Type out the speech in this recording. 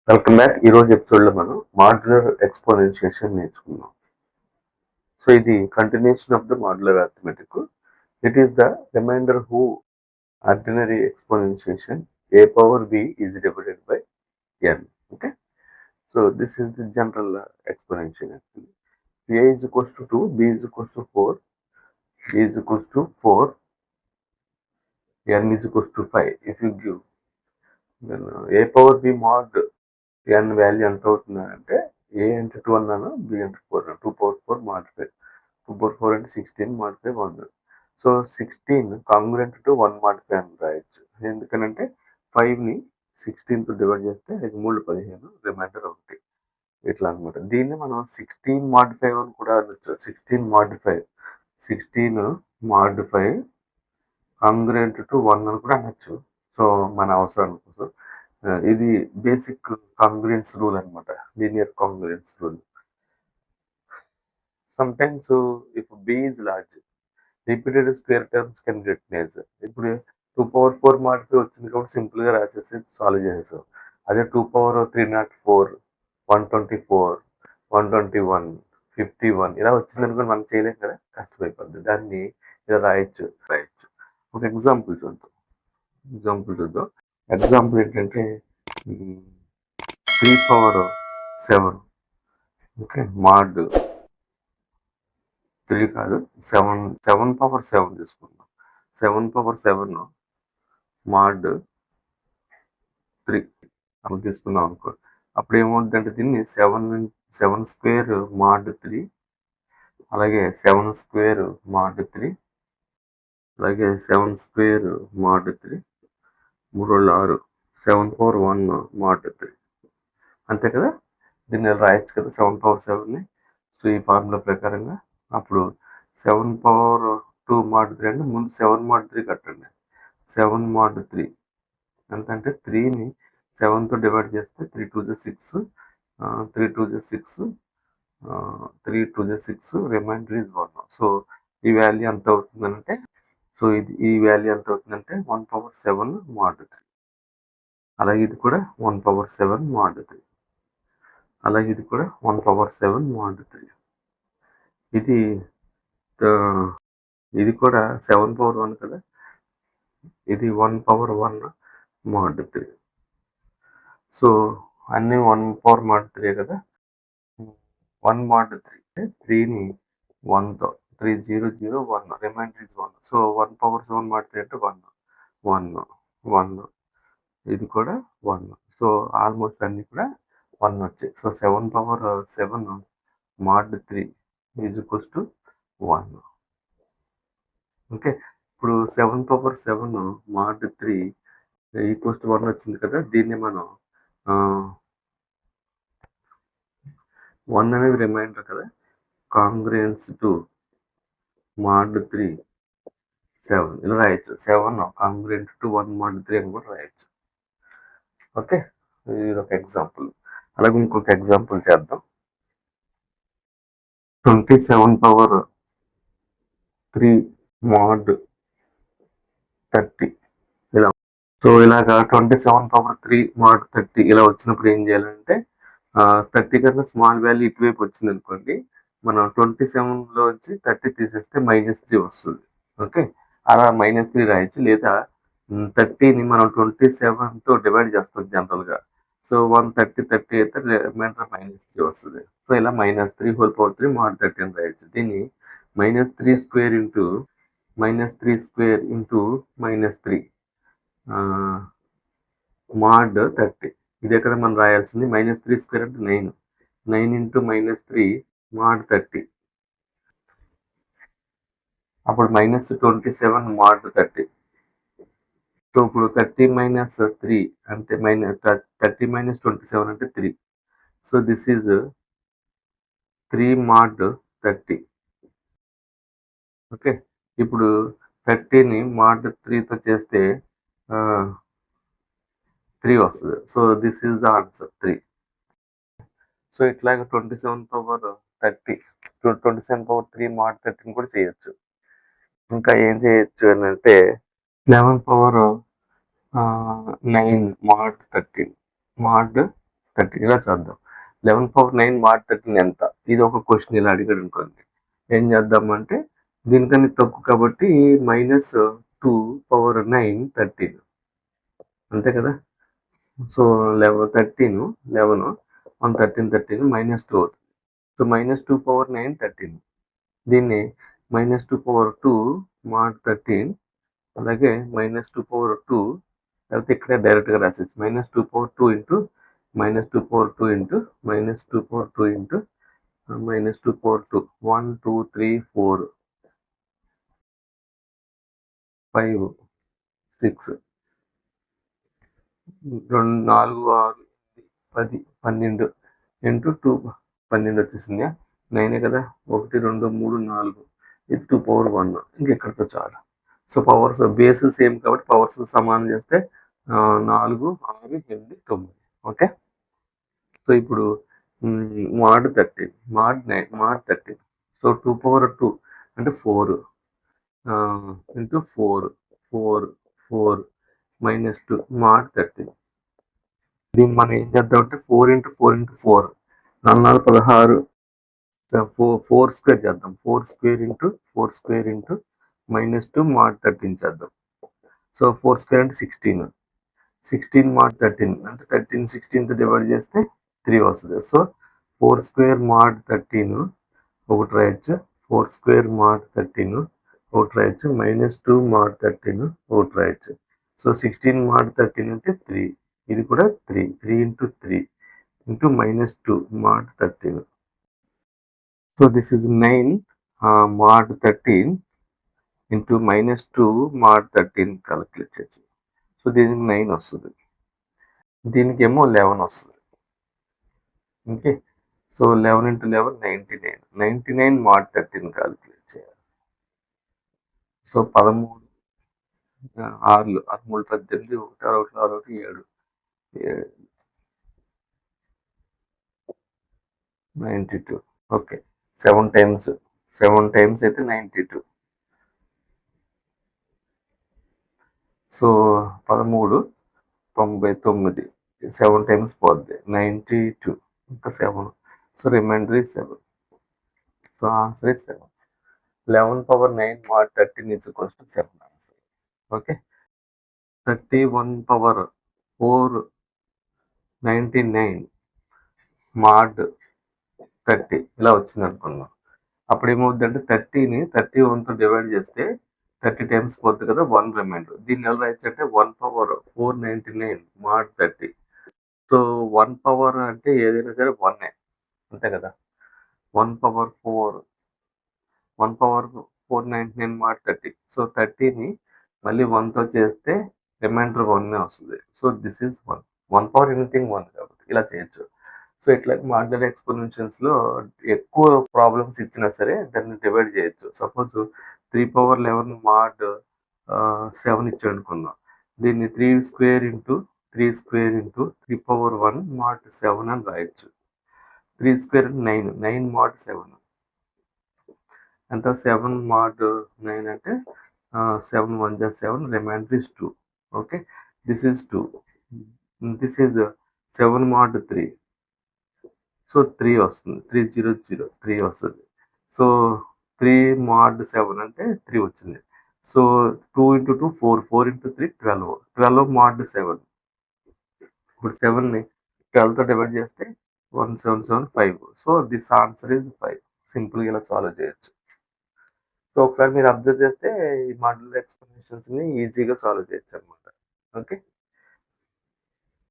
Welcome back. ఈ రోజు episode లో మనం మాడ్యులర్ ఎక్స్పోనెన్షియేషన్ నేర్చుకున్నాం. సో ఇది continuation of the modular arithmetic. It is the remainder who ordinary exponentiation a power b is divided by n. Okay, so this is the general exponential actually. A is equals to 2, b is equals to 4, b is equals to 4, n is equals to 5. If you give then a power b mod n value ఎంత అవుతుందంటే ఏ అంటే 2 అన్నాను, B అంటే 4 అన్నాను. 2 power 4 modify 2 power 4 అంటే 16 modify 1. So 16 కాంగ్రుయెంట్ to 1 modify అని రాయొచ్చు. ఎందుకనంటే 5ని 16తో డివైడ్ చేస్తే 5 3 15 రిమైండర్ 1 ఇట్లా అనమాట. దీన్ని మనం 16 మాడిఫై అని కూడా అనొచ్చు. 16 మాడిఫై కాంగ్రుయెంట్ టు 1 అని కూడా అనొచ్చు. సో మన అవసరాల కోసం ఇది బేసిక్ కాంగ్రుయెన్స్ రూల్ అనమాట, linear congruence rule. Sometimes if b is large, repeated square terms can get నేజ్. ఇప్పుడు 2 పవర్ 4 మాడిఫై వచ్చింది కాబట్టి సింపుల్ గా రాసేసి సాల్వ్ చేసేసాం. అదే 2 పవర్ 304, 124, 121, 51 ఇలా వచ్చింది అనుకుని మనం చేయలేం కదా, కష్టమైపోద్ది. దాన్ని ఇలా రాయొచ్చు. ఒక ఎగ్జాంపుల్ చూద్దాం. ఎగ్జాంపుల్ ఏంటంటే 3 పవర్ 7, ఓకే, మాడ్ 3 కాదు 7 పవర్ 7 తీసుకుందాం. 7 పవర్ 7 మాడ్ 3 అలా తీసుకున్నాం అనుకో. అప్పుడు ఏమవుతుందంటే దీన్ని 7 స్క్వేర్ మాడ్ 3, అలాగే 7 స్క్వేర్ మాడ్ 3, అలాగే 7 స్క్వేర్ మాడ్ 3, 3 6, 7 పవర్ 1 మాడ్ 3. అంతే కదా, దీన్ని రాయొచ్చు కదా 7 పవర్ 7ని. సో ఈ ఫార్ములా ప్రకారంగా అప్పుడు 7 పవర్ 2 మాడ్ 3 అంటే ముందు 7 మాడ్ 3 కట్టండి. 7 మాడ్ 3 ఎంతంటే 3ని 7తో డివైడ్ చేస్తే 3 2 6, 3 2 6, 3 2 6, రిమైండర్ ఈజ్ 1. సో ఈ వాల్యూ ఎంత అవుతుందంటే, ఈ వాల్యూ ఎంత అవుతుందంటే 1 పవర్ 7 మాడ్ 3. అలాగే ఇది కూడా 1 పవర్ 7 మాడ్ 3. అలాగే ఇది కూడా 1 పవర్ 7 మాడ్ 3. ఇది కూడా 7 పవర్ 1 కదా, ఇది 1 పవర్ 1 మాడ్ 3. సో అన్ని 1 పవర్ మాడ్ 3 కదా. 1 మాడ్ 3 3ని 1తో 3 0 0 1, reminder is 1. So 1 power 7 mod 3 అంటే 1 1 1, ఇది కూడా 1. సో ఆల్మోస్ట్ అన్ని కూడా 1 వచ్చాయి. So 7 power 7 mod 3 is equals to 1. Okay, ఇప్పుడు 7 పవర్ 7 మాడ్ 3 ఈక్వల్స్ టు 1 వచ్చింది కదా. దీన్ని మనం 1 అనేది రిమైండర్ కదా, కాంగ్రుయెన్స్ టు మాడ్ 3 7 ఇలా రాయొచ్చు. 7 కాంగ్రుయెంట్ టు 1 మాడ్ 3 అని కూడా రాయొచ్చు. ఓకే, ఇది ఒక ఎగ్జాంపుల్. అలాగే ఇంకొక ఎగ్జాంపుల్ చేద్దాం. 27 పవర్ 3 మాడ్ 30 ఇలా. సో ఇలాగా 27 పవర్ 3 మాడ్ 30 ఇలా వచ్చినప్పుడు ఏం చేయాలంటే 30 కన్నా స్మాల్ వాల్యూ ఇటువైపు వచ్చింది అనుకోండి, మనం 27లో వచ్చి 30 తీసేస్తే -3 వస్తుంది. ఓకే, అలా -3 రాయొచ్చు. లేదా 30ని మనం 27తో డివైడ్ చేస్తాం జనరల్గా. సో 130 30 అయితే రిమైండర్ -3 వస్తుంది. సో ఇలా -3 హోల్ పవర్ 3 మాడ్ 30 అని రాయొచ్చు. దీన్ని -3 స్క్వేర్ ఇంటూ -3 మాడ్ 30. ఇదే కదా మనం రాయాల్సింది. -3 స్క్వేర్ అంటే 9, 9 ఇంటూ -3 మాడ్ 30. అప్పుడు -27 మాడ్ 30. సో ఇప్పుడు 30 - 3 అంటే 30 - 27 అంటే 3. So this is 3 mod 30. Okay, ఇప్పుడు 30ని మాడ్ 3తో చేస్తే 3 వస్తుంది. So this is the answer 3. So ఇట్లాగా 27 పవర్ 30, 27 పవర్ 3 మాడ్ 30 కూడా చేయొచ్చు. ఇంకా ఏం చేయొచ్చు అని అంటే 11 పవర్ 9 మాడ్ 13 మాడ్ 13 ఇలా చేద్దాం. 11 mod 13 ఎంత? ఇది ఒక క్వశ్చన్ ఇలా అడిగాడు అనుకోండి. ఏం చేద్దామంటే దీనికన్నా తక్కువ కాబట్టి -2 పవర్ 9 13 అంతే కదా. సో 13 11 1 13 13 -2 అవుతుంది. సో -2 పవర్ 9 13 దీన్ని -2 పవర్ 2 mod 13 అలాగే -2 పవర్ 2 లేకపోతే ఇక్కడే డైరెక్ట్గా రాసేసి -2 power 2 into -2 power 2 into -2 power 2 into -2 power 2 1 2 3 4 5 6 2 4 6 10 12 into 2 12 వచ్చేసింది 9 కదా 1 2 3 4 ఇది 2 పవర్ 1 ఇంకెక్కడితో చాలు. సో పవర్స్ బేస్ సేమ్ కాబట్టి పవర్స్ సమానం చేస్తే 4 6 8 9 ఓకే. సో ఇప్పుడు mod 13 mod 9 mod 13 so 2 power 2 అంటే 4 ఇంటూ 4 4 4 -2 mod 13 దీన్ని మనం ఏం చేద్దామంటే 4 ఇంటూ 4 ఇంటూ 4 4 16 4 స్క్వేర్ చేద్దాం 4 square into 4 square into -2 mod 13 చేద్దాం. సో 4 స్క్వేర్ అంటే 16 16 mod 13 అంటే 13 16తో డివైడ్ చేస్తే 3 వస్తుంది. సో 4 స్క్వేర్ mod 13 ఒకటి రాయొచ్చు 4 స్క్వేర్ mod 13 ఒకటి రాయొచ్చు -2 mod 13 ఒకటి రాయొచ్చు. సో 16 mod 13 అంటే 3 ఇది కూడా 3 into 3 into -2 mod 13. So this is 9 mod 13 into -2 mod 13 calculate చేయొచ్చు. సో దీనికి 9 వస్తుంది దీనికి ఏమో 11 వస్తుంది. Okay so 11 into 11 99 mod 13 calculate చేయాలి. సో 13 6 13 18 1 6 1 7 92 ఓకే 7 టైమ్స్ అయితే 92. సో 13 99 7 టైమ్స్ పోద్ది 92 ఇంకా 7 so reminder is 7. So answer is 7. 11 power 9 mod 13 is equals to 7 answer. Okay. 31 power 499 mod 30 ఇలా వచ్చింది అనుకున్నాం. అప్పుడు ఏమవుతుందంటే 30ని 31తో డివైడ్ చేస్తే 30 టైమ్స్ పోతుంది కదా 1 రిమైండర్. దీన్ని ఎలా రాయొచ్చు అంటే 1 power 499 mod 30. సో 1 పవర్ అంటే ఏదైనా సరే 1 అంతే కదా 1 పవర్ 499 mod 30. సో 30ని మళ్ళీ 1తో చేస్తే రిమైండర్ 1 వస్తుంది. So this is 1 power anything 1 కాబట్టి ఇలా చేయొచ్చు. సో ఇట్లా మాడ్యులర్ ఎక్స్పోనెన్షియల్స్లో ఎక్కువ ప్రాబ్లమ్స్ ఇచ్చినా సరే దాన్ని డివైడ్ చేయొచ్చు. సపోజ్ 3 పవర్ 11 mod 7 ఇచ్చాడు అనుకుందాం. దీన్ని 3 square into 3 square into 3 power 1 mod 7 అని రాయొచ్చు. 3 స్క్వేర్ 9 mod 7 ఎంత 7 mod 9 అంటే 7 1 just 7 reminder is 2. Okay this is 2 this is 7 mod 3 so 3 వస్తుంది 3 వస్తుంది. సో 3 mod 7 అంటే 3 వచ్చింది. So 2 into 2 4 into 3 12 mod 7. ఇప్పుడు 7ని 12తో డివైడ్ చేస్తే 1775. So this answer is 5. సింపుల్గా ఇలా సాల్వ్ చేయొచ్చు. సో ఒకసారి మీరు అబ్జర్వ్ చేస్తే ఈ మాడ్యులర్ ఎక్స్ప్లెనేషన్స్ని ఈజీగా సాల్వ్ చేయొచ్చు అనమాట. ఓకే.